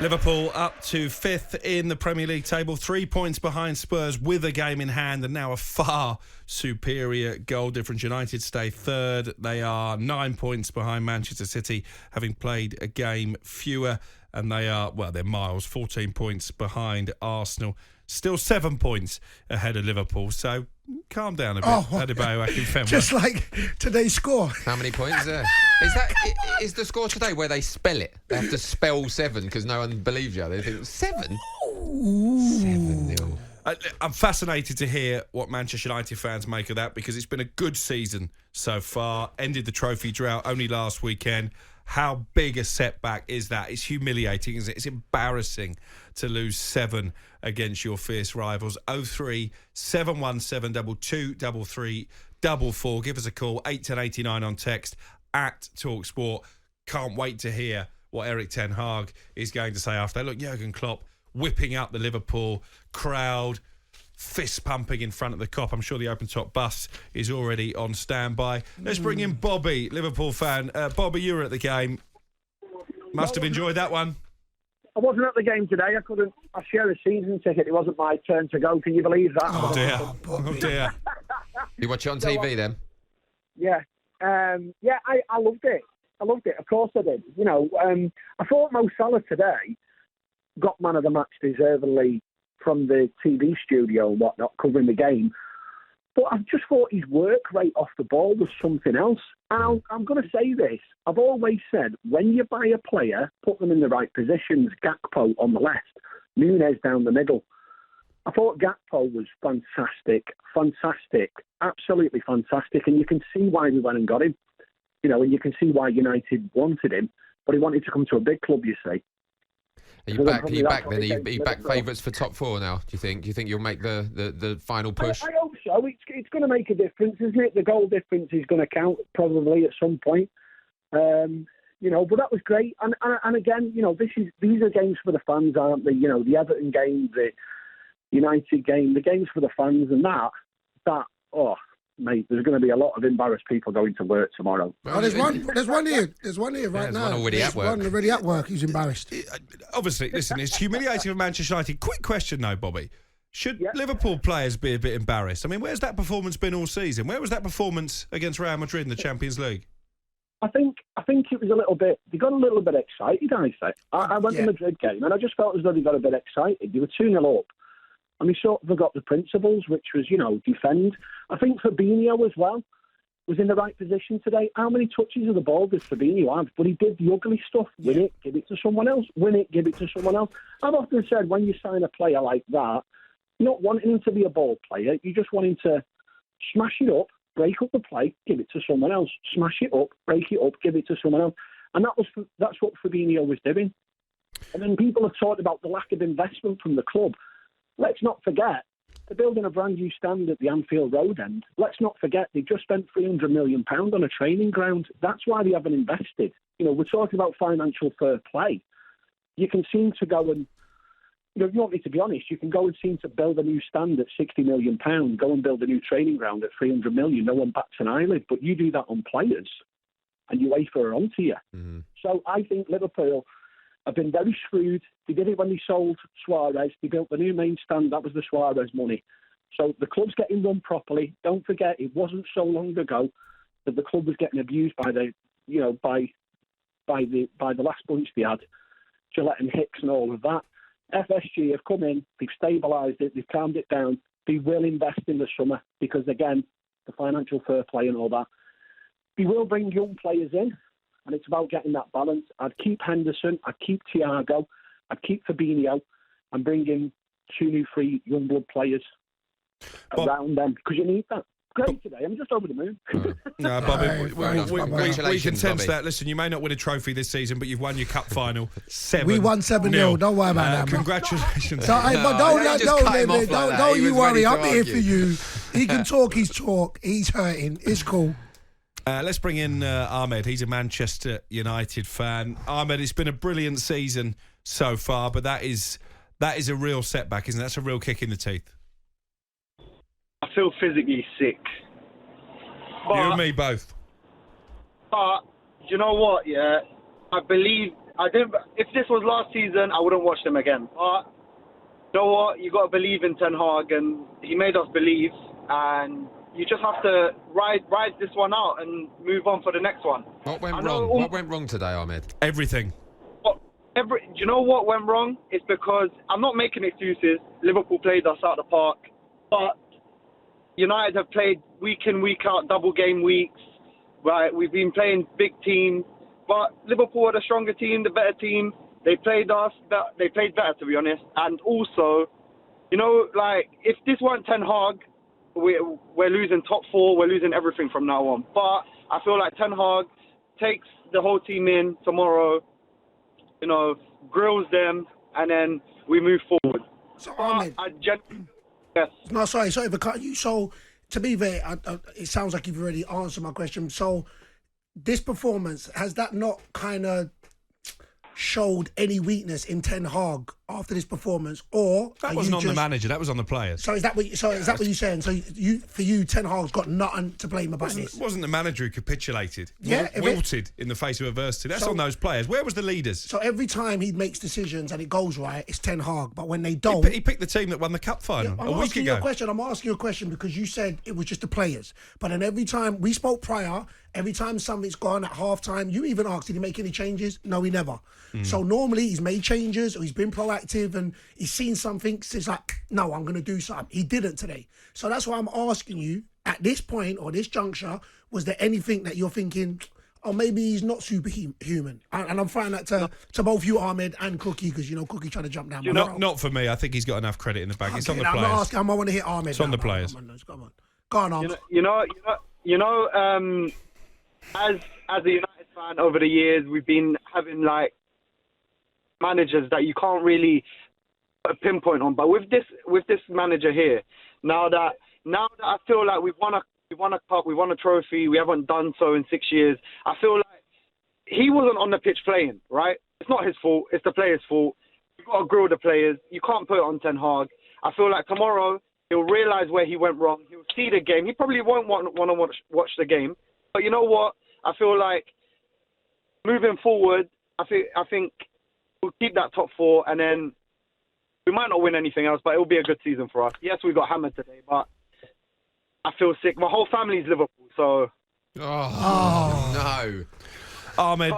Liverpool up to 5th in the Premier League table, 3 points behind Spurs with a game in hand and now a far superior goal difference. United stay 3rd. They are 9 points behind Manchester City, having played a game fewer, and they are, well, they're miles, 14 points behind Arsenal. Still 7 points ahead of Liverpool, so calm down a bit. Adebayo just like today's score. How many points is there? Is the score today where they spell it? They have to spell 7 because no one believes you. They think 7? 7-0. I'm fascinated to hear what Manchester United fans make of that, because it's been a good season so far. Ended the trophy drought only last weekend. How big a setback is that? It's humiliating, isn't it? It's embarrassing to lose 7 against your fierce rivals. 03 717 2233 44. Give us a call, 81089 on text, at talkSPORT. Can't wait to hear what Erik ten Hag is going to say after that. Look, Jurgen Klopp whipping up the Liverpool crowd, fist pumping in front of the Kop. I'm sure the open top bus is already on standby. Let's bring in Bobby, Liverpool fan. Bobby, you were at the game. Must have enjoyed that one. I wasn't at the game today. I shared a season ticket. It wasn't my turn to go. Can you believe that? Oh dear. Oh dear. You watch it on TV then? Yeah. I loved it. Of course I did. You know, I thought Mo Salah today got man of the match deservedly from the TV studio and whatnot, covering the game. But I just thought his work rate off the ball was something else. And I'm going to say this. I've always said, when you buy a player, put them in the right positions. Gakpo on the left, Núñez down the middle. I thought Gakpo was fantastic, absolutely fantastic. And you can see why we went and got him. You know, and you can see why United wanted him. But he wanted to come to a big club, you see. Are you back? Are you back then? Are you back favourites for top 4 now? Do you think? Do you think you'll make the final push? I hope so. It's going to make a difference, isn't it? The goal difference is going to count probably at some point. You know, but that was great. And again, you know, these are games for the fans, aren't they? You know, the Everton game, the United game, the games for the fans, and that. Oh, mate, there's going to be a lot of embarrassed people going to work tomorrow. Oh, there's one here. There's one here right now. There's one already at work. One already at work. He's embarrassed. Obviously, listen, it's humiliating for Manchester United. Quick question though, Bobby. Should Liverpool players be a bit embarrassed? I mean, where's that performance been all season? Where was that performance against Real Madrid in the Champions League? I think it was a little bit. They got a little bit excited. I think I went to the Madrid game and I just felt as though they got a bit excited. They were 2-0 up, and they sort of forgot the principles, which was, you know, defend. I think Fabinho as well was in the right position today. How many touches of the ball did Fabinho have? But he did the ugly stuff. Win it, give it to someone else. Win it, give it to someone else. I've often said, when you sign a player like that, you're not wanting him to be a ball player. You just want him to smash it up, break up the play, give it to someone else. Smash it up, break it up, give it to someone else. And that's what Fabinho was doing. And then people have talked about the lack of investment from the club. Let's not forget, they're building a brand new stand at the Anfield Road end. Let's not forget, they just spent £300 million on a training ground. That's why they haven't invested. You know, we're talking about financial fair play. You can seem to go and, you know, if you want me to be honest, you can go and seem to build a new stand at £60 million, go and build a new training ground at £300 million. No one bats an eyelid, but you do that on players and you UEFA are onto you. Mm-hmm. So I think Liverpool have been very screwed. They did it when they sold Suarez. They built the new main stand. That was the Suarez money. So the club's getting run properly. Don't forget, it wasn't so long ago that the club was getting abused by the, you know, by the last bunch they had, Gillette and Hicks and all of that. FSG have come in. They've stabilised it. They've calmed it down. They will invest in the summer because, again, the financial fair play and all that. They will bring young players in. And it's about getting that balance. I'd keep Henderson, I'd keep Thiago, I'd keep Fabinho, and bring in 2 new free young blood players around them, because you need that. Great today. I'm just over the moon. No, Bobby, we can sense Bobby. that. Listen, you may not win a trophy this season, but you've won your cup final 7-0. We won 7-0. Don't worry about that. Congratulations. So, but don't you worry. I'm here for you. He can talk his talk. He's hurting. It's cool. Let's bring in Ahmed. He's a Manchester United fan. Ahmed, it's been a brilliant season so far, but that is a real setback, isn't it? That's a real kick in the teeth. I feel physically sick. You and me both. But you know what? Yeah, I believe I didn't. If this was last season, I wouldn't watch them again. But you know what? You got to believe in Ten Hag, and he made us believe. And you just have to ride this one out and move on for the next one. What went wrong? What went wrong today, Ahmed? Everything. Do you know what went wrong? It's because I'm not making excuses. Liverpool played us out of the park, but United have played week in, week out, double game weeks. Right, we've been playing big teams, but Liverpool are the stronger team, the better team. They played us. They played better, to be honest. And also, you know, like if this weren't Ten Hag, we're losing top four. We're losing everything from now on. But I feel like Ten Hag takes the whole team in tomorrow. You know, grills them, and then we move forward. So, Ahmed, yes. No, sorry to cut you. So, to be fair, it sounds like you've already answered my question. So, this performance, has that not kind of showed any weakness in Ten Hag after this performance, or That wasn't on the manager, that was on the players. So is that what you're saying? So for you, Ten Hag's got nothing to blame about this. It wasn't the manager who capitulated. Yeah, wilted in the face of adversity. That's on those players. Where was the leaders? So every time he makes decisions and it goes right, it's Ten Hag. But when they don't, he picked the team that won the cup final a week ago. I'm asking you a question because you said it was just the players. But then every time we spoke prior, every time something's gone at half time, you even asked, did he make any changes? No, he never. So normally he's made changes or he's been proactive and he's seen something. So it's like, no, I'm going to do something. He didn't today. So that's why I'm asking you, at this point or this juncture, was there anything that you're thinking, oh, maybe he's not superhuman? And I'm finding that to both you, Ahmed, and Cookie, because, you know, Cookie trying to jump down. Not for me. I think he's got enough credit in the bag. It's on the I'm players. not asking. I want to hit Ahmed. It's on the players. Come on. Go on, Ahmed. You know, as a United fan over the years, we've been having like managers that you can't really put a pinpoint on. But with this manager here, now that I feel like we've won a cup, we won a trophy, we haven't done so in 6 years. I feel like he wasn't on the pitch playing, right? It's not his fault. It's the players' fault. You've got to grill the players. You can't put it on Ten Hag. I feel like tomorrow he'll realise where he went wrong. He'll see the game. He probably won't want to watch the game. But you know what? I feel like moving forward, I think we'll keep that top four, and then we might not win anything else, but it will be a good season for us. Yes, we got hammered today, but I feel sick. My whole family's Liverpool, so. Oh. No. Ahmed,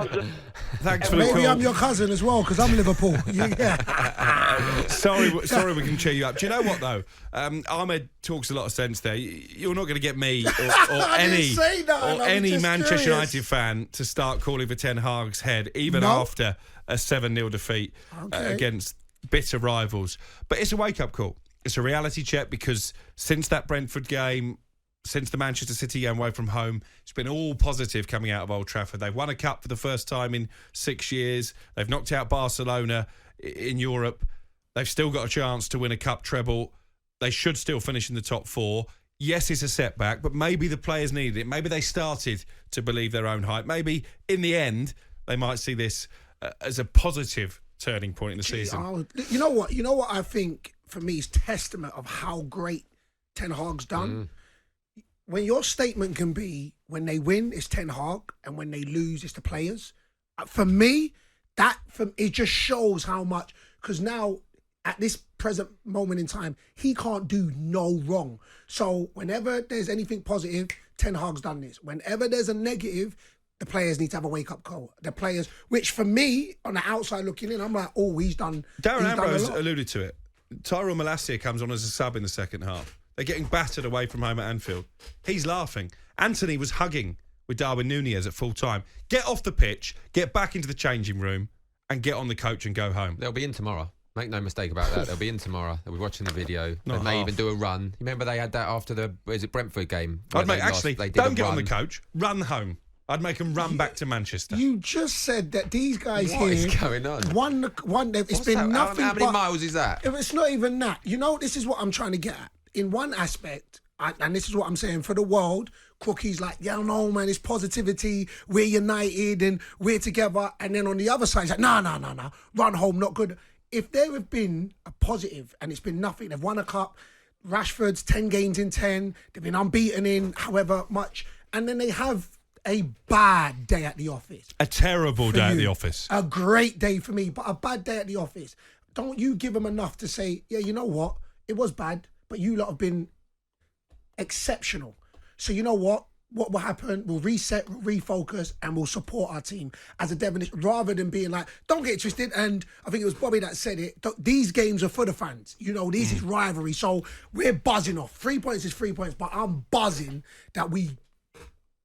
thanks for the call. Maybe I'm your cousin as well, because I'm Liverpool. Yeah. Sorry, we can cheer you up. Do you know what, though? Ahmed talks a lot of sense there. You're not going to get me or any Manchester United fan to start calling for Ten Hag's head, even after a 7-0 defeat against bitter rivals. But it's a wake-up call. It's a reality check, because since that Brentford game, since the Manchester City game away from home, it's been all positive coming out of Old Trafford. They've won a cup for the first time in 6 years. They've knocked out Barcelona in Europe. They've still got a chance to win a cup treble. They should still finish in the top four. Yes, it's a setback, but maybe the players needed it. Maybe they started to believe their own hype. Maybe in the end, they might see this as a positive turning point in the season. You know what I think, for me, is testament of how great Ten Hag's done? When your statement can be, when they win, it's Ten Hag, and when they lose, it's the players. For me, it just shows how much, because now, at this present moment in time, he can't do no wrong. So whenever there's anything positive, Ten Hag's done this. Whenever there's a negative, the players need to have a wake-up call. The players, which for me, on the outside looking in, I'm like, oh, he's done. Darren Ambrose alluded to it. Tyrell Malacia comes on as a sub in the second half. They're getting battered away from home at Anfield. He's laughing. Anthony was hugging with Darwin Núñez at full time. Get off the pitch, get back into the changing room, and get on the coach and go home. They'll be in tomorrow. Make no mistake about that. They'll be in tomorrow. They'll be watching the video. They may even do a run. You remember they had that after the Brentford game? Don't get on the coach. Run home. I'd make them run back to Manchester. You just said that these guys What is going on? It's been nothing. How many miles is that? It's not even that. You know, this is what I'm trying to get at. In one aspect, and this is what I'm saying, for the world, Crookie's like, yeah, no, man, it's positivity, we're united and we're together. And then on the other side, it's like, no, run home, not good. If there have been a positive and it's been nothing, they've won a cup, Rashford's 10 games in 10, they've been unbeaten in however much, and then they have a bad day at the office. A terrible day at the office. A great day for me, but a bad day at the office. Don't you give them enough to say, yeah, you know what? It was bad, but you lot have been exceptional. So you know what? What will happen? We'll reset, we'll refocus, and we'll support our team as a definition, rather than being like, don't get twisted. And I think it was Bobby that said it. These games are for the fans. You know, this is rivalry. So we're buzzing off. 3 points is 3 points, but I'm buzzing that we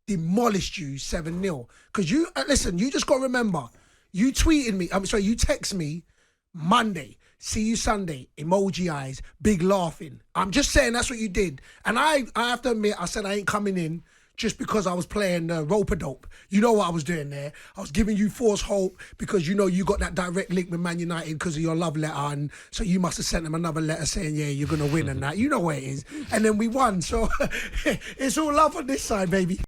demolished you 7-0. Because you, listen, you just got to remember, you tweeted me, you text me Monday, see you Sunday, emoji eyes, big laughing. I'm just saying that's what you did. And I have to admit, I said I ain't coming in just because I was playing rope-a-dope. You know what I was doing there. I was giving you false hope because you know you got that direct link with Man United because of your love letter, and so you must have sent them another letter saying, yeah, you're going to win and that. You know where it is. And then we won. So it's all love on this side, baby.